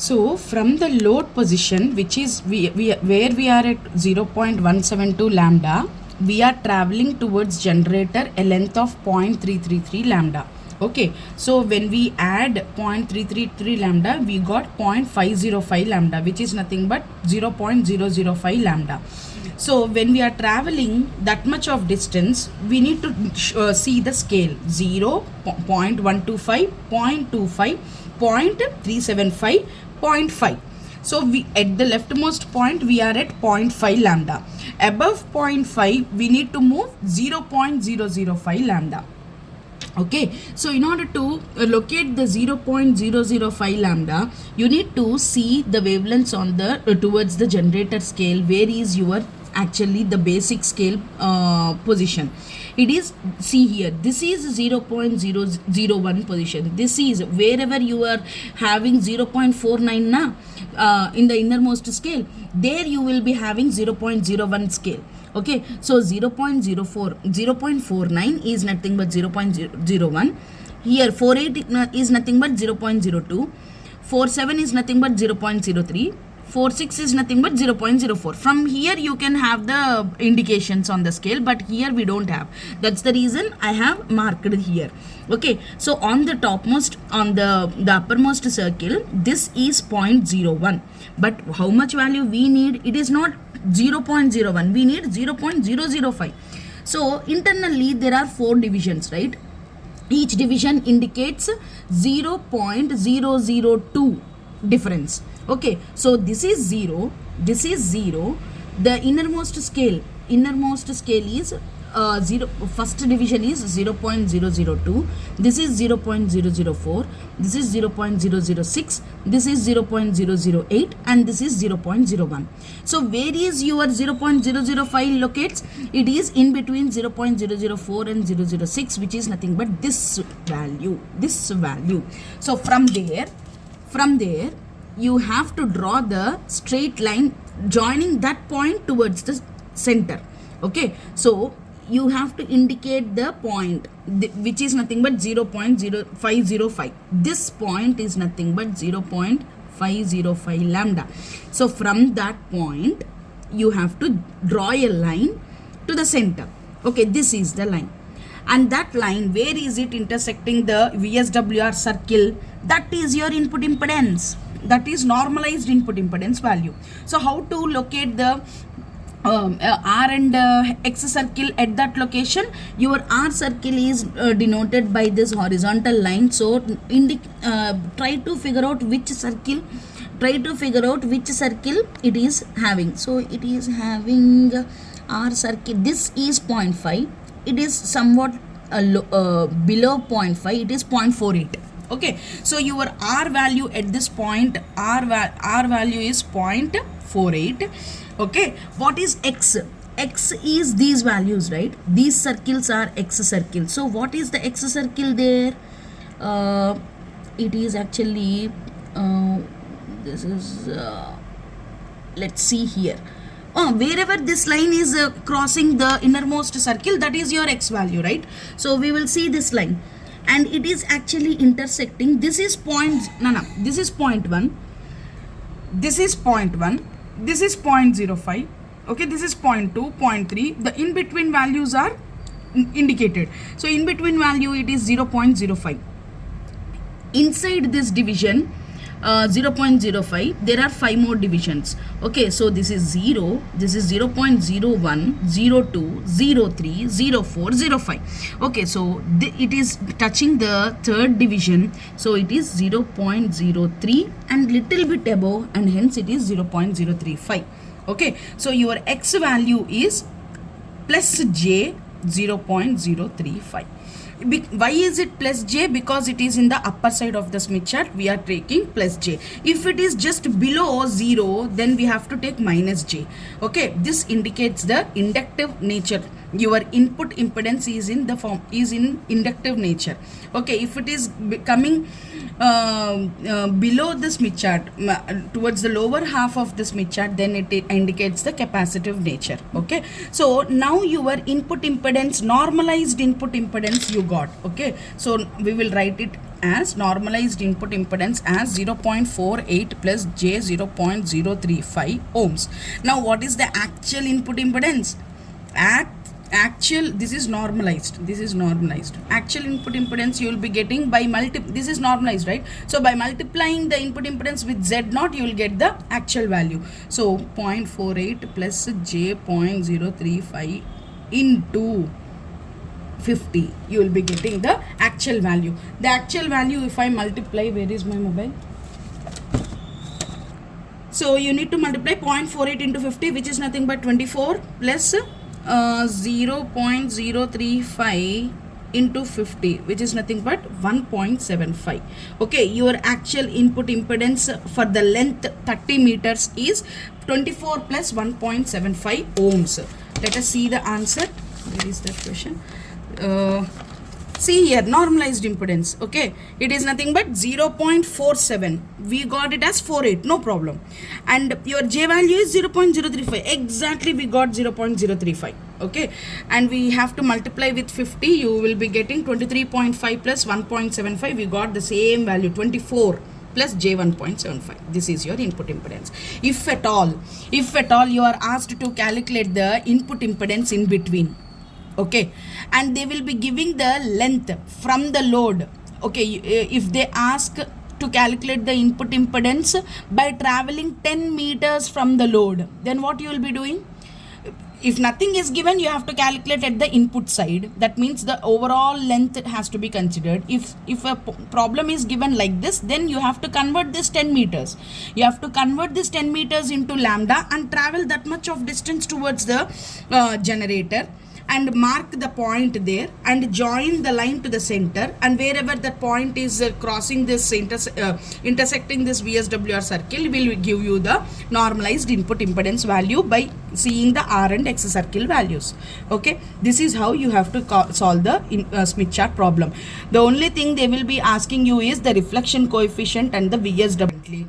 So from the load position, which is where we are at 0.172 lambda, we are traveling towards generator a length of 0.333 lambda. Okay, so when we add 0.333 lambda, we got 0.505 lambda, which is nothing but 0.005 lambda. So when we are traveling that much of distance, we need to see the scale: 0, 0.125, 0.25, 0.375, 0.5. So we at the leftmost point we are at 0.5 lambda. Above 0.5 we need to move 0.005 lambda. Okay, so in order to locate the 0.005 lambda, you need to see the wavelengths on the towards the generator scale. Where is your actually the basic scale position? It is, see here, this is 0.001 position. This is wherever you are having 0.49 na in the innermost scale, there you will be having 0.01 scale. Okay, so 0.49 is nothing but 0.01. Here 48 is nothing but 0.02. 47 is nothing but 0.03. 46 is nothing but 0.04. From here you can have the indications on the scale, but here we don't have. That's the reason I have marked here. Okay, so on the topmost, on the uppermost circle, this is 0.01. But how much value we need? It is not 0.01, we need 0.005. So internally there are 4 divisions, right? Each division indicates 0.002 difference. Okay, so this is 0, this is 0. The innermost scale is 0. First division is 0.002. This is 0.004. This is 0.006. This is 0.008, and this is 0.01. So where is your 0.005 locates? It is in between 0.004 and 006, which is nothing but this value. So from there you have to draw the straight line joining that point towards the center. Okay, so you have to indicate the point which is nothing but 0.0505. This point is nothing but 0.505 lambda. So from that point you have to draw a line to the center. Okay, this is the line, and that line, where is it intersecting the VSWR circle? That is your input impedance. That is normalized input impedance value. So how to locate the R and X circle at that location? Your R circle is denoted by this horizontal line. So try to figure out which circle it is having. So it is having R circle. This is 0.5. It is somewhat below 0.5. It is 0.48. Okay, so your R value at this point, R value is 0.48. Okay, what is X? X is these values, right? These circles are X circles. So what is the X circle there? It is actually this is let's see here. Wherever this line is crossing the innermost circle, that is your X value, right? So we will see this line, and it is actually intersecting. This is this is 0.1, this is 0.1, this is 0.05. Okay, this is 0.2, 0.3. The in between values are indicated. So in between value it is 0.05. Inside this division 0.05, there are 5 more divisions. Okay, so this is 0, this is 0.01, 02, 03, 04, 05. Okay, so it is touching the 3rd division, so it is 0.03 and little bit above, and hence it is 0.035. Okay, so your X value is plus J 0.035. Why is it plus J? Because it is in the upper side of the Smith chart. We are taking plus J. If it is just below 0, then we have to take minus J. Okay, this indicates the inductive nature your input impedance is in the form, is in inductive nature. Okay, if it is coming below the Smith chart, towards the lower half of the Smith chart, then it indicates the capacitive nature. Okay, so now your input impedance, normalized input impedance you got. Okay, so we will write it as normalized input impedance as 0.48 plus j 0.035 ohms. Now what is the actual input impedance? This is normalized, actual input impedance you will be getting by this is normalized, right? So by multiplying the input impedance with Z0, you will get the actual value. So 0.48 plus j 0.035 into 50, you will be getting the actual value. The actual value, if I multiply, where is my mobile? So you need to multiply 0.48 into 50, which is nothing but 24, plus 0.035 into 50, which is nothing but 1.75. Okay, your actual input impedance for the length 30 meters is 24 plus 1.75 ohms. Let us see the answer. Where is that question? See here, normalized impedance. Okay, it is nothing but 0.47. we got it as 48, no problem. And your j value is 0.035. exactly, we got 0.035. okay, and we have to multiply with 50. You will be getting 23.5 plus 1.75. we got the same value, 24 plus j 1.75. this is your input impedance. If at all you are asked to calculate the input impedance in between, okay, and they will be giving the length from the load. Okay, if they ask to calculate the input impedance by traveling 10 meters from the load, then what you will be doing? If nothing is given, you have to calculate at the input side. That means the overall length has to be considered. If a problem is given like this, then you have to convert this 10 meters. You have to convert this 10 meters into lambda and travel that much of distance towards the generator, and mark the point there and join the line to the center, and wherever that point is crossing this intersecting this VSWR circle, will give you the normalized input impedance value by seeing the R and X circle values. Okay, this is how you have to solve the Smith chart problem. The only thing they will be asking you is the reflection coefficient and the VSWR.